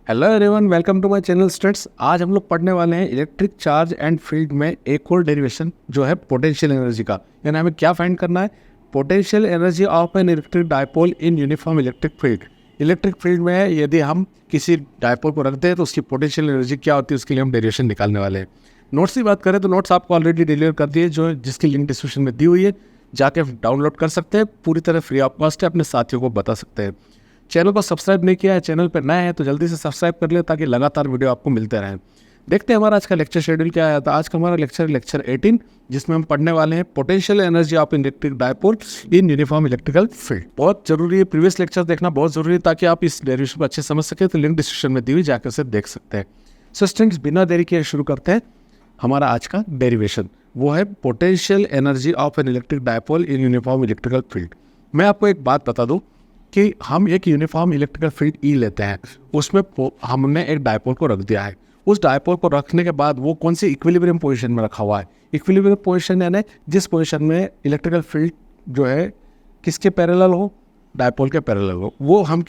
Hello everyone, welcome to my channel students. आज हम लोग पढ़ने वाले हैं इलेक्ट्रिक चार्ज एंड फील्ड में एक और डेरिवेशन जो है पोटेंशियल एनर्जी का। यानी हमें क्या फाइंड करना है? Potential energy of N electric dipole in uniform electric field. Electric field में यदि हम किसी डायपोल को रखते हैं तो उसकी पोटेंशियल एनर्जी क्या होती है, उसके लिए हम डेरिवेशन निकालने वाले हैं। नोट्स की बात करें तो नोट्स आपको ऑलरेडी डिलीवर कर दिए, जो जिसकी लिंक डिस्क्रिप्शन में दी हुई है, जाके डाउनलोड कर सकते हैं। पूरी तरह फ्री ऑफ कॉस्ट है, अपने साथियों को बता सकते हैं। चैनल को सब्सक्राइब नहीं किया है, चैनल पर नए हैं तो जल्दी से सब्सक्राइब कर ले ताकि लगातार वीडियो आपको मिलते रहें। देखते हैं हमारा आज का लेक्चर शेड्यूल क्या है। तो आज का हमारा लेक्चर 18, जिसमें हम पढ़ने वाले हैं potential energy of electric dipole in uniform electrical field. बहुत जरूरी है, प्रीवियस लेक्चर देखना बहुत जरूरी है ताकि आप इस डेरिवेशन को अच्छे समझ सके। तो लिंक डिस्क्रिप्शन में दी हुई, जाकर उसे देख सकते हैं। सो स्टूडेंट्स, बिना देरी किए शुरू करते हैं हमारा आज का डेरिवेशन। वो है potential energy of N electric dipole in uniform electrical field. मैं आपको एक बात बता दूं कि हम एक यूनिफॉर्म इलेक्ट्रिकल फील्ड ई लेते हैं, उसमें हमने एक डायपोल को रख दिया है। उस डायपोल को रखने के बाद वो कौन सी इक्विलिब्रियम पोजीशन में रखा हुआ है। इक्विलिब्रियम पोजीशन यानी जिस पोजीशन में इलेक्ट्रिकल फील्ड जो है किसके पैरेलल हो, डायपोल के पैरेलल हो, वो हम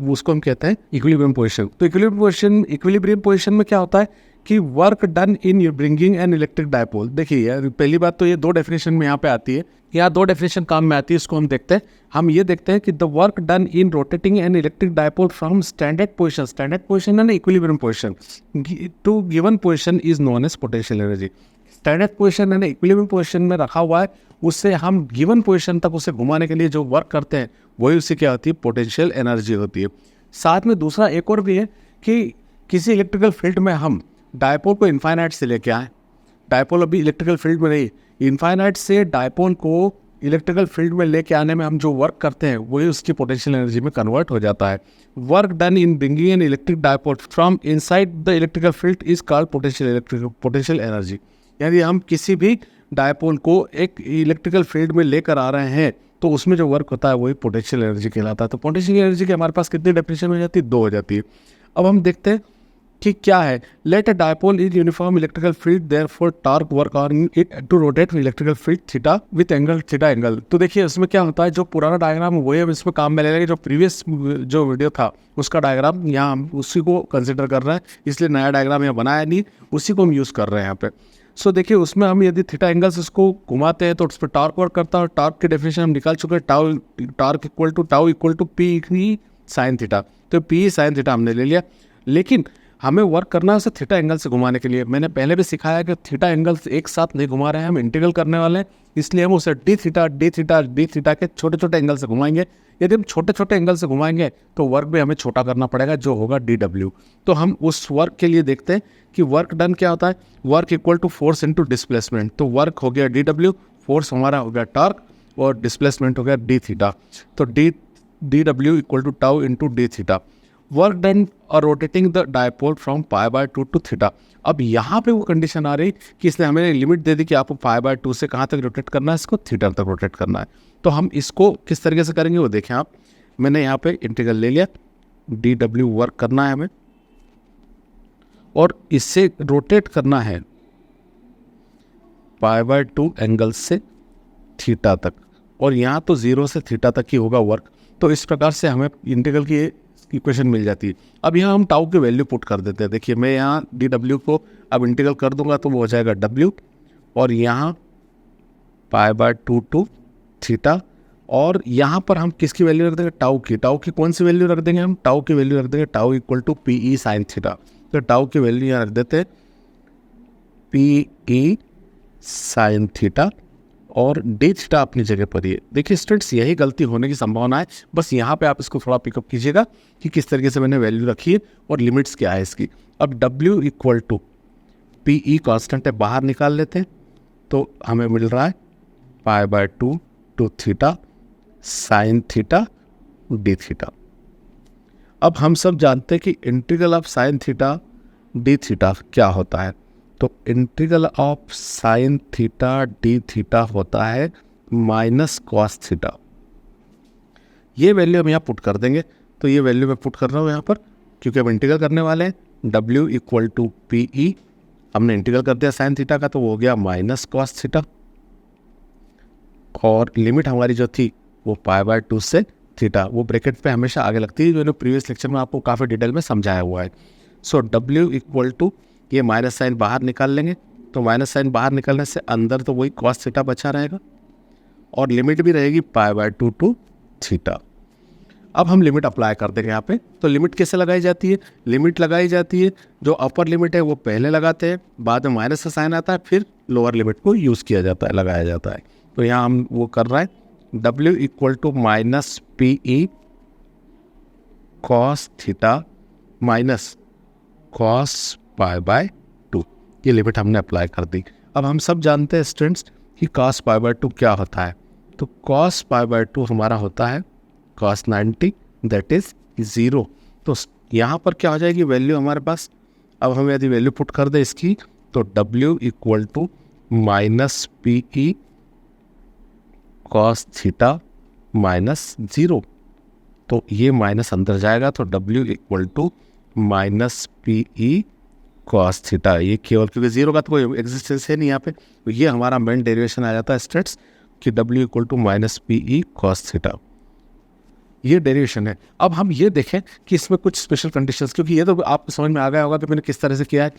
उसको हम कहते हैं इक्विलिब्रियम पोजीशन। तो इक्विलिब्रियम पोजीशन में क्या होता है कि work done in bringing N electric dipole. देखिए यार, पहली बात तो ये दो डेफिनेशन में यहाँ पे आती है, यहाँ दो डेफिनेशन काम में आती है। इसको हम देखते हैं। हम ये देखते हैं कि the work done in rotating an electric dipole from standard position and equilibrium position to given position is known as potential energy. Standard position यानी इक्विलिब्रियम पोजीशन में रखा हुआ है, उससे हम गिवन पोजीशन तक उसे घुमाने के लिए जो वर्क करते हैं वही उससे क्या होती है, पोटेंशियल एनर्जी होती है। साथ में दूसरा एक और भी है कि किसी इलेक्ट्रिकल फील्ड में हम डायपोल को इनफाइनाइट से लेके आए। डायपोल अभी इलेक्ट्रिकल फील्ड में नहीं, इनफाइनाइट से डायपोल को इलेक्ट्रिकल फील्ड में लेके आने में हम जो वर्क करते हैं वही उसकी पोटेंशियल एनर्जी में कन्वर्ट हो जाता है। Work done in bringing N electric dipole from inside the electrical field is called potential energy. यानी हम किसी भी डायपोल को एक इलेक्ट्रिकल फील्ड में लेकर आ रहे हैं तो उसमें जो वर्क होता है वही पोटेंशियल एनर्जी कहलाता है। तो पोटेंशियल एनर्जी की हमारे पास कितनी डेफिनेशन हो जाती है? दो हो जाती है। अब हम देखते हैं कि क्या है। Let a dipole is uniform electrical field, therefore torque work on it to rotate electrical field theta with angle theta angle. तो देखिए इसमें क्या होता है, जो पुराना डायग्राम वही हम इसमें काम में ले लेंगे। जो प्रीवियस जो वीडियो था उसका डायग्राम यहाँ हम उसी को कंसिडर कर रहे हैं, इसलिए नया डायग्राम यहाँ बनाया नहीं, उसी को हम यूज़ कर रहे हैं यहाँ पे। सो देखिए उसमें हम यदि थीटा एंगल से उसको घुमाते हैं तो उस पर टॉर्क वर्क करता है। और टॉर्क की डेफिनेशन हम निकाल चुके हैं, torque equal to p sine theta. तो पी साइन थीटा हमने ले लिया, लेकिन हमें वर्क करना है उसे थीटा एंगल से घुमाने के लिए। मैंने पहले भी सिखाया कि थीटा एंगल से एक साथ नहीं घुमा रहे हैं, हम इंटीग्रल करने वाले हैं, इसलिए हम उसे डी थीटा के छोटे छोटे एंगल से घुमाएंगे। यदि हम छोटे छोटे एंगल से घुमाएंगे तो वर्क भी हमें छोटा करना पड़ेगा, जो होगा DW। तो हम उस वर्क के लिए देखते हैं कि वर्क डन क्या होता है। Work equal to force into displacement. तो वर्क हो गया DW, फोर्स हमारा हो गया टॉर्क, और डिस्प्लेसमेंट हो गया डी थीटा। तो DW equal to tau into d theta. Work done और rotating the dipole from π/2 to theta. अब यहाँ पे वो कंडीशन आ रही कि इसने हमें लिमिट दे दी कि आपको π/2 से कहाँ तक रोटेट करना है, इसको थीटा तक रोटेट करना है। तो हम इसको किस तरीके से करेंगे वो देखें आप। मैंने यहाँ पे इंटीग्रल ले लिया, DW वर्क करना है हमें और इससे रोटेट करना है π/2 एंगल से थीटा तक, और यहाँ तो 0 से थीटा तक ही होगा वर्क। तो इस प्रकार से हमें इंटीग्रल की इक्वेशन मिल जाती है। अब यहाँ हम टाउ की वैल्यू पुट कर देते हैं। देखिए मैं यहाँ DW को अब इंटीग्रल कर दूंगा तो वो हो जाएगा W, और यहाँ π/2 टू थीटा, और यहाँ पर हम किसकी वैल्यू रख देंगे? टाउ की कौन सी वैल्यू रख देंगे? हम टाउ की वैल्यू रख देंगे tau equal to PE sine theta. तो टाउ की वैल्यू यहाँ रख देते हैं PE साइन थीटा, और डी थीटा अपनी जगह पर ही है। देखिए स्टूडेंट्स, यही गलती होने की संभावना है, बस यहाँ पे आप इसको थोड़ा पिकअप कीजिएगा कि किस तरीके से मैंने वैल्यू रखी है और लिमिट्स क्या है इसकी। अब W equal to PE constant है, बाहर निकाल लेते हैं तो हमें मिल रहा है π/2 to theta sine theta d theta. अब हम सब जानते हैं कि integral of sine theta d theta क्या होता है। तो integral of sine theta d theta होता है माइनस कॉस थीटा। ये वैल्यू हम यहाँ पुट कर देंगे। तो ये वैल्यू मैं पुट कर रहा हूँ यहाँ पर, क्योंकि हम इंटीग्रल करने वाले हैं। W इक्वल टू PE हमने इंटीग्रल कर दिया साइन थीटा का, तो वो हो गया माइनस कॉस थीटा, और लिमिट हमारी जो थी वो π/2 से थीटा, वो ब्रैकेट पे हमेशा आगे लगती है, जो मैंने प्रीवियस लेक्चर में आपको काफ़ी डिटेल में समझाया हुआ है। सो डब्ल्यू इक्वल टू, ये माइनस साइन बाहर निकाल लेंगे, तो माइनस साइन बाहर निकलने से अंदर तो वही कॉस थीटा बचा रहेगा और लिमिट भी रहेगी π/2 टू थीटा। अब हम लिमिट अप्लाई कर देंगे यहाँ पे। तो लिमिट कैसे लगाई जाती है? लिमिट लगाई जाती है, जो अपर लिमिट है वो पहले लगाते हैं, बाद में माइनस का साइन आता है, फिर लोअर लिमिट को यूज़ किया जाता है, लगाया जाता है। तो यहाँ हम वो कर रहे हैं, W equal to minus P E cos theta minus cos π/2, ये लिमिट हमने अप्लाई कर दी। अब हम सब जानते हैं स्टूडेंट्स कि cos π/2 क्या होता है। तो cos π/2 हमारा होता है cos 90, दैट इज 0। तो यहाँ पर क्या हो जाएगी वैल्यू हमारे पास। अब हम यदि वैल्यू पुट कर दें इसकी, तो W equal to minus P E cos theta minus 0। तो ये माइनस अंदर जाएगा, तो W equal to minus P E cos theta, ये केवल क्योंकि 0 का तो कोई एग्जिस्टेंस है नहीं यहाँ पे, तो ये हमारा मेन डेरिवेशन आ जाता है स्टेट्स कि W equal to minus P E cos theta, ये डेरिवेशन है। अब हम ये देखें कि इसमें कुछ स्पेशल कंडीशंस, क्योंकि ये तो आपको समझ में आ गया होगा कि मैंने किस तरह से किया है,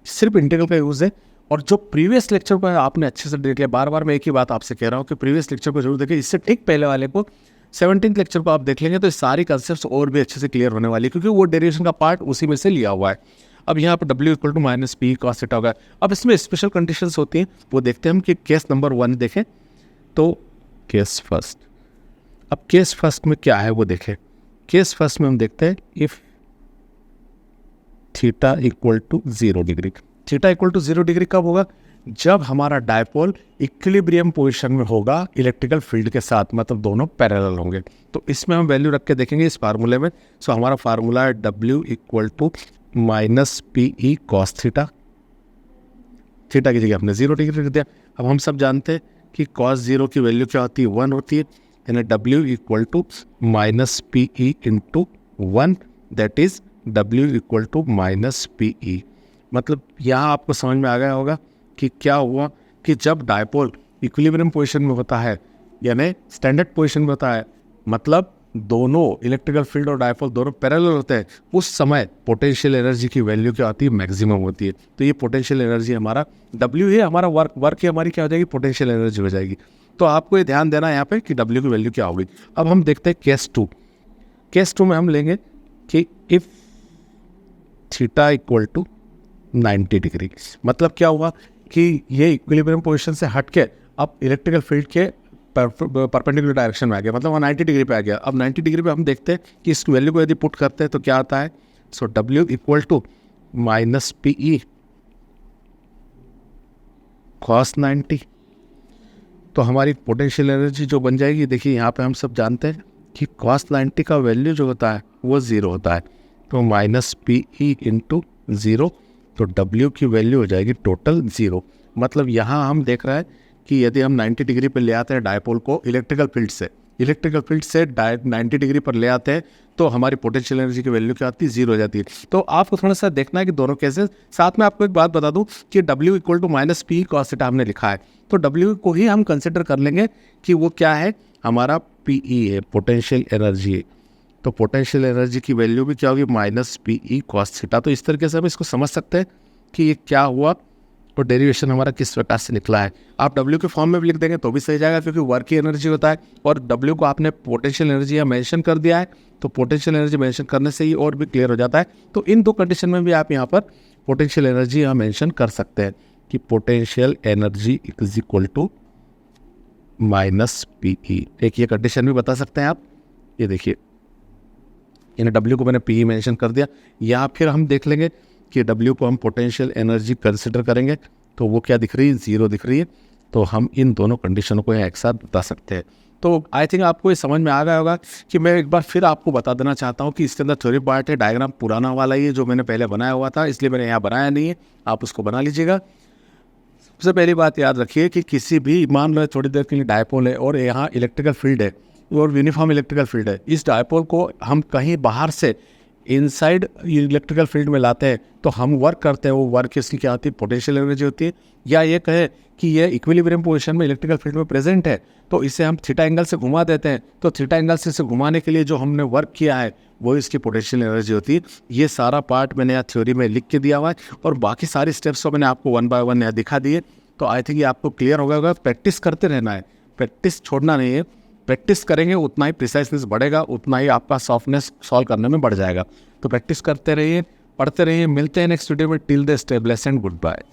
सिर्फ इंटीग्रल का यूज़ है। और जो प्रीवियस लेक्चर पर आपने अच्छे से देख लिया, बार बार मैं एक ही बात आपसे कह रहा हूँ कि प्रीवियस लेक्चर को जरूर देखें, इससे ठीक पहले वाले को 17th लेक्चर को आप देख लेंगे तो सारी कंसेप्ट्स और भी अच्छे से क्लियर होने वाली है, क्योंकि वो डेरिवेशन का पार्ट उसी में से लिया हुआ है। अब यहाँ पर W equal to minus p cos theta होगा। अब इसमें स्पेशल कंडीशंस होती हैं, वो देखते हैं हम कि केस नंबर 1 देखें तो केस फर्स्ट। अब केस फर्स्ट में क्या है वो देखें। केस फर्स्ट में हम देखते हैं if theta equal to 0 degree. Theta equal to 0 degree कब होगा? जब हमारा डायपोल इक्विलिब्रियम पोजीशन में होगा इलेक्ट्रिकल फील्ड के साथ, मतलब दोनों पैरेलल होंगे। तो इसमें हम वैल्यू रख के देखेंगे इस फार्मूले में। सो हमारा फार्मूला है W equal to minus P E cos theta, theta की जगह हमने 0 डिग्री रख दिया। अब हम सब जानते हैं कि कॉस 0 की वैल्यू क्या होती है? 1 होती है, यानी W equal to minus P E into 1, that is W equal to minus P E. मतलब यहाँ आपको समझ में आ गया होगा कि क्या हुआ कि जब डायपोल इक्विलिब्रियम पोजीशन में होता है, यानी स्टैंडर्ड पोजीशन में होता है, मतलब दोनों इलेक्ट्रिकल फील्ड और डायपोल दोनों पैरेलल होते हैं, उस समय पोटेंशियल एनर्जी की वैल्यू क्या होती है? मैक्सिमम होती है। तो ये पोटेंशियल एनर्जी हमारा W है, हमारा वर्क ही हमारी क्या हो जाएगी? पोटेंशियल एनर्जी हो जाएगी। तो आपको ये ध्यान देना है यहाँ पे कि W की वैल्यू क्या होगी। अब हम देखते हैं केस 2। केस 2 में हम लेंगे कि if theta equal to 90 degree, मतलब क्या हुआ कि ये इक्विलिब्रियम पोजीशन से हट के अब इलेक्ट्रिकल फील्ड के परपेंडिकुलर डायरेक्शन में आ गया, मतलब वो 90 डिग्री पे आ गया। अब 90 डिग्री पे हम देखते हैं कि इस वैल्यू को यदि पुट करते हैं तो क्या आता है। So W equal to minus P E cos 90। तो हमारी पोटेंशियल एनर्जी जो बन जाएगी, देखिए यहाँ पे हम सब जानते हैं कि कॉस 90 का वैल्यू जो होता है वो 0 होता है। तो माइनस पी ई इंटू 0, तो W की वैल्यू हो जाएगी टोटल 0। मतलब यहाँ हम देख रहे हैं कि यदि हम 90 डिग्री पर ले आते हैं डायपोल को इलेक्ट्रिकल फील्ड से 90 डिग्री पर ले आते हैं, तो हमारी पोटेंशियल एनर्जी की वैल्यू क्या आती है? 0 हो जाती है। तो आपको थोड़ा सा देखना है कि दोनों कैसे। साथ में आपको एक बात बता दूं कि W equal to minus p cos theta हमने लिखा है, तो W को ही हम कंसिडर कर लेंगे कि वो क्या है, हमारा PE है, पोटेंशियल एनर्जी है। तो पोटेंशियल एनर्जी की वैल्यू भी क्या होगी? Minus PE cos theta. तो इस तरीके से हम इसको समझ सकते हैं कि ये क्या हुआ और डेरिवेशन हमारा किस प्रकार से निकला है। आप W के फॉर्म में भी लिख देंगे तो भी सही जाएगा, क्योंकि वर्क की एनर्जी होता है और W को आपने पोटेंशियल एनर्जी यहाँ मेंशन कर दिया है, तो पोटेंशियल एनर्जी मेंशन करने से ही और भी क्लियर हो जाता है। तो इन दो कंडीशन में भी आप यहाँ पर पोटेंशियल एनर्जी यहाँ मेंशन कर सकते हैं कि potential energy is equal to minus PE। एक ये कंडीशन भी बता सकते हैं आप। ये देखिए, यानी W को मैंने PE मेंशन कर दिया। या फिर हम देख लेंगे कि W को हम पोटेंशियल एनर्जी कंसिडर करेंगे तो वो क्या दिख रही है? 0 दिख रही है। तो हम इन दोनों कंडीशनों को एक साथ बता सकते हैं। तो आई थिंक आपको ये समझ में आ गया होगा कि मैं एक बार फिर आपको बता देना चाहता हूँ कि इसके अंदर थ्योरी पार्ट है, डायग्राम पुराना वाला ही है जो मैंने पहले बनाया हुआ था, इसलिए मैंने यहाँ बनाया नहीं है, आप उसको बना लीजिएगा। सबसे पहली बात याद रखिए कि किसी भी, मान लो थोड़ी देर के लिए डायपोल है और यहाँ इलेक्ट्रिकल फील्ड है और यूनिफॉर्म इलेक्ट्रिकल फील्ड है, इस डायपोल को हम कहीं बाहर से इनसाइड इलेक्ट्रिकल फील्ड में लाते हैं तो हम वर्क करते हैं, वो वर्क इसकी क्या होती है, पोटेंशियल एनर्जी होती है। या ये कहे कि ये इक्विलिब्रियम पोजीशन में इलेक्ट्रिकल फील्ड में प्रेजेंट है तो इसे हम थीटा एंगल से घुमा देते हैं, तो थीटा एंगल से इसे घुमाने के लिए जो हमने वर्क किया है वो इसकी पोटेंशियल एनर्जी होती है। ये सारा पार्ट मैंने यहाँ थ्योरी में लिख के दिया हुआ है और बाकी सारी स्टेप्स को मैंने आपको 1 बाय 1 यहाँ दिखा दिए। तो आई थिंक ये आपको क्लियर हो गया होगा। प्रैक्टिस करते रहना है, प्रैक्टिस छोड़ना नहीं है। प्रैक्टिस करेंगे उतना ही प्रिसाइसनेस बढ़ेगा, उतना ही आपका सॉफ्टनेस सॉल्व करने में बढ़ जाएगा। तो प्रैक्टिस करते रहिए, पढ़ते रहिए। मिलते हैं नेक्स्ट वीडियो में। Till the stay blessed and good bye.